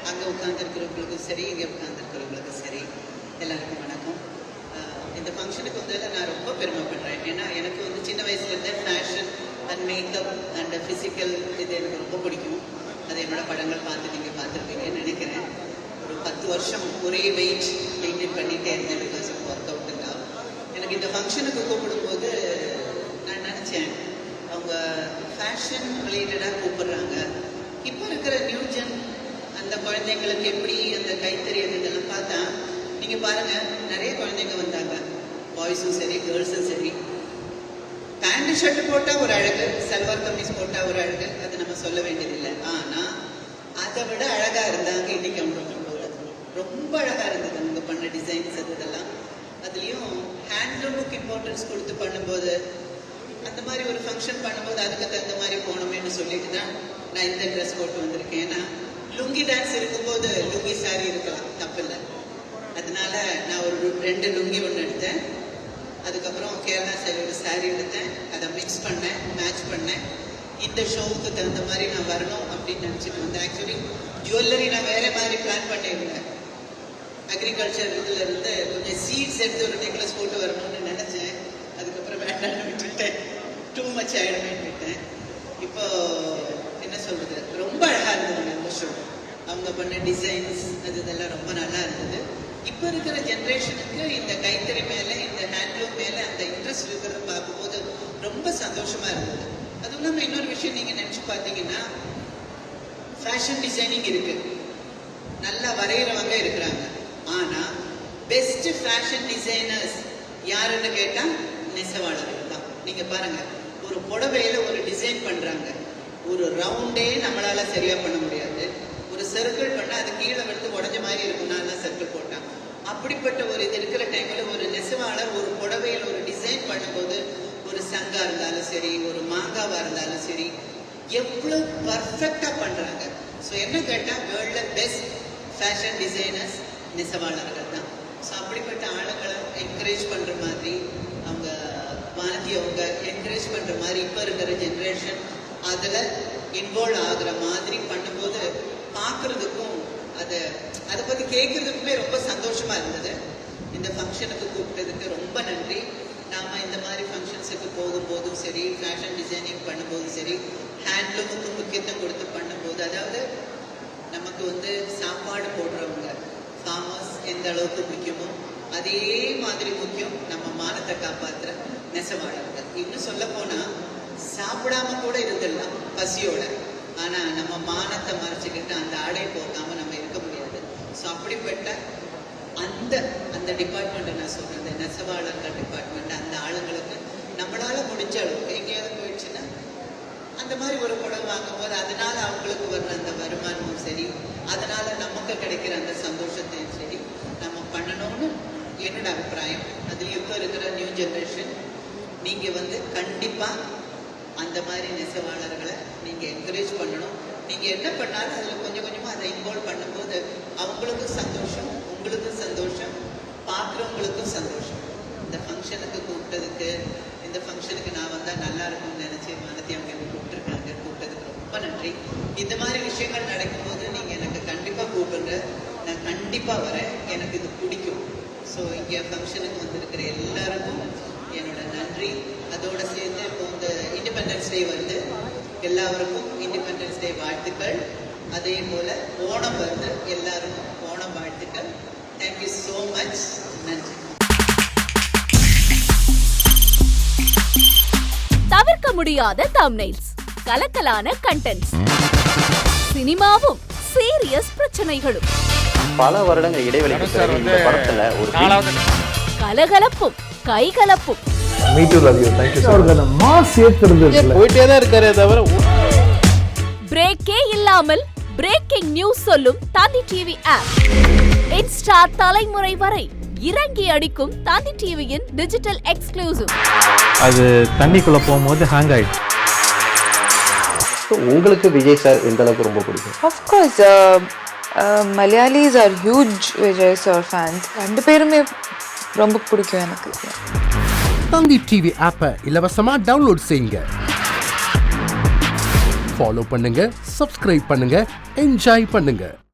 அங்கே உட்காந்துருக்கிறவங்களுக்கும் சரி, இங்கே உட்காந்துருக்கிறவங்களுக்கும் சரி, எல்லாருக்கும் வணக்கம். இந்த ஃபங்க்ஷனுக்கு வந்ததில் நான் ரொம்ப பெருமைப்படுறேன். ஏன்னா எனக்கு வந்து சின்ன வயசுலேருந்தே fashion and makeup and physical இது எனக்கு ரொம்ப பிடிக்கும். அது என்னோட படங்கள் பார்த்து நீங்கள் பார்த்துருப்பீங்கன்னு நினைக்கிறேன். ஒரு 10 வருஷம் ஒரே வெயிட் மெயின்டைன் பண்ணிகிட்டே இருந்தேன் பிகாஸ் ஆஃப் ஒர்க் அவுட்டுங்க. எனக்கு இந்த ஃபங்க்ஷனுக்கு கூப்பிடும்போது நான் நினச்சேன், அவங்க ஃபேஷன் ரிலேட்டடாக கூப்பிடுறாங்க. இப்போ இருக்கிற நியூ ஜென் அந்த குழந்தைங்களுக்கு எப்படி அந்த கைத்தறி இதெல்லாம் பார்த்தா, நீங்கள் பாருங்கள், நிறைய குழந்தைங்க வந்தாங்க, பாய்ஸும் சரி கேர்ள்ஸும் சரி. பேண்ட் ஷர்ட் போட்டால் ஒரு அழகு, சல்வார் கமீஸ் போட்டால் ஒரு அழகு, அது நம்ம சொல்ல வேண்டியதில்லை. ஆனால் அதை விட அழகாக இருந்தாங்க இன்னைக்கு அவங்க ரொம்ப அழகாக இருந்தது அவங்க பண்ண டிசைன்ஸ் இதெல்லாம். அதுலேயும் ஹேண்ட்லூமுக்கு இம்பார்ட்டன்ஸ் கொடுத்து பண்ணும்போது, அந்த மாதிரி ஒரு ஃபங்க்ஷன் பண்ணும்போது அதுக்கு தகுந்த மாதிரி போகணுமேனு சொல்லிட்டு தான் நான் இந்த ட்ரெஸ் போட்டு வந்திருக்கேன். ஏன்னா லுங்கி டான்ஸ் இருக்கும்போது லுங்கி சாரி இருக்கலாம், தப்பில்லை. அதனால நான் ஒரு 2 லுங்கி ஒன்று எடுத்தேன். அதுக்கப்புறம் கேரளா சைடோட சாரி எடுத்தேன். அதை மிக்ஸ் பண்ணேன், மேட்ச் பண்ணேன். இந்த ஷோவுக்கு தகுந்த மாதிரி நான் வரணும் அப்படின்னு நினச்சிட்டு வந்தேன். ஆக்சுவலி ஜுவல்லரி நான் வேற மாதிரி பிளான் பண்ணியிருந்தேன். அக்ரிகல்ச்சர் இதில் இருந்து கொஞ்சம் சீட்ஸ் எடுத்து ஒரு நெக்லஸ் போட்டு வரணும்னு நினச்சேன். அதுக்கப்புறம் வேண்டாம்னு விட்டுட்டேன், டூ மச் ஆகிடுமேன்னு விட்டேன். இப்போ என்ன சொல்கிறது, ரொம்ப அழகாக இருந்தது அந்த ஷோ. அவங்க பண்ண டிசைன்ஸ் அது இதெல்லாம் ரொம்ப நல்லா இருந்தது. இப்போ இருக்கிற ஜென்ரேஷனுக்கு இந்த கைத்தறி மேலே, இந்த ஹேண்ட்லூம் மேலே அந்த இன்ட்ரெஸ்ட் இருக்கிறத பார்க்கும்போது ரொம்ப சந்தோஷமாக இருந்தது. அதுவும் இல்லாமல் இன்னொரு விஷயம் நீங்கள் நினச்சி பார்த்தீங்கன்னா, ஃபேஷன் டிசைனிங் இருக்குது, நல்லா வரைகிறவங்க இருக்கிறாங்க. ஆனால் பெஸ்ட் ஃபேஷன் டிசைனர்ஸ் யாருன்னு கேட்டால் நெசவாளர்கள் தான். நீங்கள் பாருங்கள், ஒரு புடவையில் ஒரு டிசைன் பண்ணுறாங்க, ஒரு ரவுண்டே நம்மளால் சரியாக பண்ண முடியாது. ஒரு சர்க்கிள் பண்ணால் அது கீழே விழுந்து உடஞ்ச மாதிரி இருக்கும், நான் சர்க்கிள் போட்டான். அப்படிப்பட்ட ஒரு இது இருக்கிற டைமில் ஒரு நெசவாளர் ஒரு புடவையில் ஒரு டிசைன் பண்ணும்போது, ஒரு சங்கா இருந்தாலும் சரி, ஒரு மாங்காவாக இருந்தாலும் சரி, எவ்வளோ பர்ஃபெக்டாக பண்ணுறாங்க. ஸோ என்ன கேட்டால் வேர்ல்டில் பெஸ்ட் ஃபேஷன் டிசைனர்ஸ் நெசவாளர்கள் தான். ஸோ அப்படிப்பட்ட ஆளுங்களை என்கரேஜ் பண்ணுற மாதிரி, அவங்க வானதி அவங்க என்கரேஜ் பண்ணுற மாதிரி இப்போ இருக்கிற ஜென்ரேஷன் அதில் இன்வால்வ் ஆகுற மாதிரி பண்ணும்போது பார்க்குறதுக்கும் அதை பற்றி கேட்குறதுக்குமே ரொம்ப சந்தோஷமாக இருந்தது. இந்த ஃபங்க்ஷனுக்கு கூப்பிட்டதுக்கு ரொம்ப நன்றி. நாம் இந்த மாதிரி ஃபங்க்ஷன்ஸுக்கு போகும்போதும் சரி, ஃபேஷன் டிசைனிங் பண்ணும்போதும் சரி, ஹேண்ட்லூமுக்கு முக்கியத்துவம் கொடுத்து பண்ணும்போது, அதாவது நமக்கு வந்து சாப்பாடு போடுறவங்க ஃபார்மர்ஸ் எந்த அளவுக்கு முக்கியமோ அதே மாதிரி முக்கியம் நம்ம மானத்தை காப்பாற்றுற நெசவாளர்கள். இன்னும் சொல்ல போனால் சாப்பிடாம கூட இருந்துடலாம் பசியோட, ஆனால் நம்ம மானத்தை மறைச்சிக்கிட்டு அந்த ஆடை போகாமல் நம்ம இருக்க முடியாது. ஸோ அப்படிப்பட்ட அந்த டிபார்ட்மெண்ட்டை நான் சொல்கிறேன், இந்த நெசவாளர்கள் டிபார்ட்மெண்ட், அந்த ஆளுங்களுக்கு நம்மளால் முடிஞ்ச அளவுக்கு எங்கேயாவது போயிடுச்சுன்னா அந்த மாதிரி ஒரு படம் வாங்கும்போது அதனால் அவங்களுக்கு வர்ற அந்த வருமானமும் சரி, அதனால் நமக்கு கிடைக்கிற அந்த சந்தோஷத்தையும் சரி நம்ம பண்ணணும்னு என்னோட அபிப்பிராயம். அதில் இப்போ இருக்கிற நியூ ஜென்ரேஷன் நீங்கள் வந்து கண்டிப்பாக அந்த மாதிரி நெசவாளர்களை நீங்கள் என்கரேஜ் பண்ணணும். நீங்கள் என்ன பண்ணாலும் அதில் கொஞ்சம் கொஞ்சமாக அதை இன்வால்வ் பண்ணும்போது அவங்களுக்கும் சந்தோஷம், உங்களுக்கும் சந்தோஷம், பார்க்குறவங்களுக்கும் சந்தோஷம். இந்த ஃபங்க்ஷனுக்கு கூப்பிட்டதுக்கு, இந்த ஃபங்க்ஷனுக்கு நான் வந்தால் நல்லா இருக்கும்னு நினச்சி மனதி அவங்க எனக்கு கூப்பிட்டுருக்காங்க. கூப்பிட்டதுக்கு ரொம்ப நன்றி. இந்த மாதிரி விஷயங்கள் நடக்கும்போது நீங்கள் எனக்கு கண்டிப்பாக கூப்பிடுங்க, நான் கண்டிப்பாக வரேன். எனக்கு இது பிடிக்கும். ஸோ இங்கே ஃபங்க்ஷனுக்கு வந்திருக்கிற எல்லாருக்கும் என்னோட நன்றி. அதோடு சேர்ந்து இப்போ இந்த இண்டிபெண்டன்ஸ் டே வருது, எல்லாருக்கும் இண்டிபெண்டன்ஸ் டே வாழ்த்துக்கள். அதே போல் ஓணம் வருது, எல்லாருக்கும் ஓணம் வாழ்த்துக்கள். Thank you so much. நன்றி. தவிர்க்க முடியாத தம்ப்நெயில்ஸ், கலக்கலான கண்டென்ட்ஸ், சினிமாவும் சீரியஸ் பிரச்சனைகளும், பல வருடங்கள் இடைவெளிக்கு பிறகு இந்த படத்துல ஒரு கலகலப்பும் கைகலப்பும், போயிட்டே தான் இருக்காரே தவிர பிரேக்கே இல்லாமல் பிரேக்கிங் நியூஸ் சொல்லும் தந்தி டிவி ஆப். இன்ஸ்டா தலைமுறை வரை இறங்கி அடிக்கும் தந்தி டிவியின் டிஜிட்டல் எக்ஸ்க்ளூசிவ். அது தண்ணிக்குள்ள போகும்போது ஹேங் ஆயிடுச்சு. உங்களுக்கு விஜய் சார் எந்த அளவுக்கு ரொம்ப பிடிக்கும்? Of course, Malayalis are huge Vijay sir fans. ரெண்டு பேருமே ரொம்ப பிடிக்கும் எனக்கு. தந்தி டிவி ஆப்பை இலவசமா டவுன்லோட் செய்யுங்க, ஃபாலோ பண்ணுங்க, சப்ஸ்கிரைப் பண்ணுங்க, என்ஜாய் பண்ணுங்க.